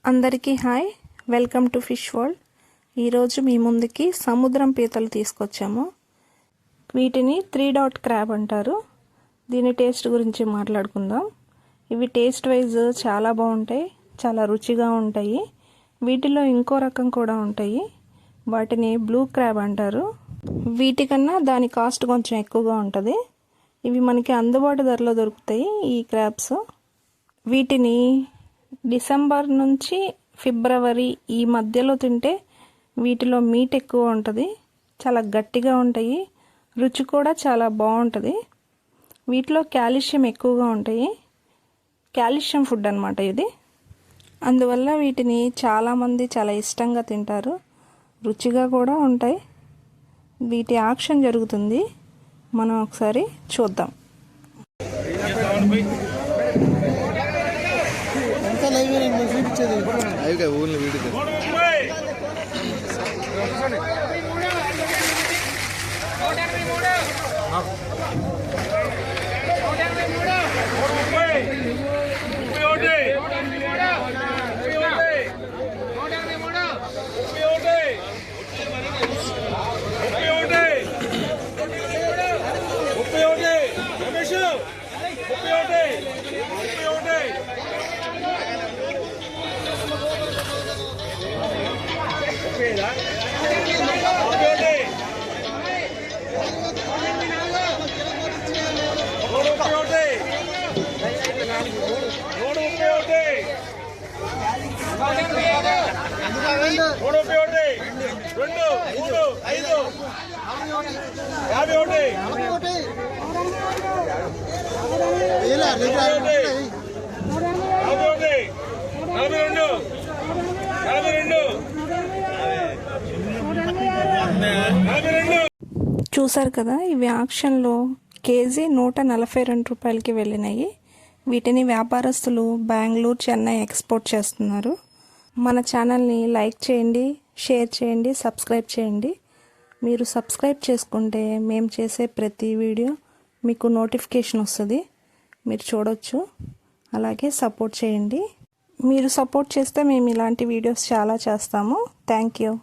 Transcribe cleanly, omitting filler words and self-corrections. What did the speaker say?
అందరికీ hi, welcome to fish world. ఈరోజు మీ ముందుకి సముద్రం పీతలు తీసుకొచ్చాము. వీటిని 3 డాట్ క్రాబ్ అంటారు. దీని టేస్ట్ గురించి మాట్లాడుకుందాం. ఇవి టేస్ట్ వైజ్ చాలా బాగుంటాయి, చాలా రుచిగా ఉంటాయి. వీటిలో ఇంకో రకం కూడా ఉంటాయి, వాటిని బ్లూ క్రాబ్ అంటారు. వీటికన్నా దాని కాస్ట్ కొంచెం ఎక్కువగా ఉంటుంది. ఇవి మనకి అందుబాటు ధరలో దొరుకుతాయి ఈ క్రాబ్స్. వీటిని డిసెంబర్ నుంచి ఫిబ్రవరి ఈ మధ్యలో తింటే వీటిలో మీట్ ఎక్కువ ఉంటుంది, చాలా గట్టిగా ఉంటాయి, రుచి కూడా చాలా బాగుంటుంది. వీటిలో కాల్షియం ఎక్కువగా ఉంటాయి, కాల్షియం ఫుడ్ అన్నమాట ఇది. అందువల్ల వీటిని చాలామంది చాలా ఇష్టంగా తింటారు, రుచిగా కూడా ఉంటాయి. వీటి ఆక్షన్ జరుగుతుంది, మనం ఒకసారి చూద్దాం. ఓన్లీ వీడియో చూసారు కదా, ఇవి ఆక్షన్లో కేజీ 142 రూపాయలకి వెళ్ళినాయి. వీటిని వ్యాపారస్తులు బెంగళూరు, చెన్నై ఎక్స్పోర్ట్ చేస్తున్నారు. మన ఛానల్ని లైక్ చేయండి, షేర్ చేయండి, సబ్స్క్రైబ్ చేయండి. మీరు సబ్స్క్రైబ్ చేసుకుంటే మేము చేసే ప్రతి వీడియో మీకు నోటిఫికేషన్ వస్తుంది, మీరు చూడొచ్చు. అలాగే సపోర్ట్ చేయండి. మీరు సపోర్ట్ చేస్తే మేము ఇలాంటి వీడియోస్ చాలా చేస్తాము. Thank you.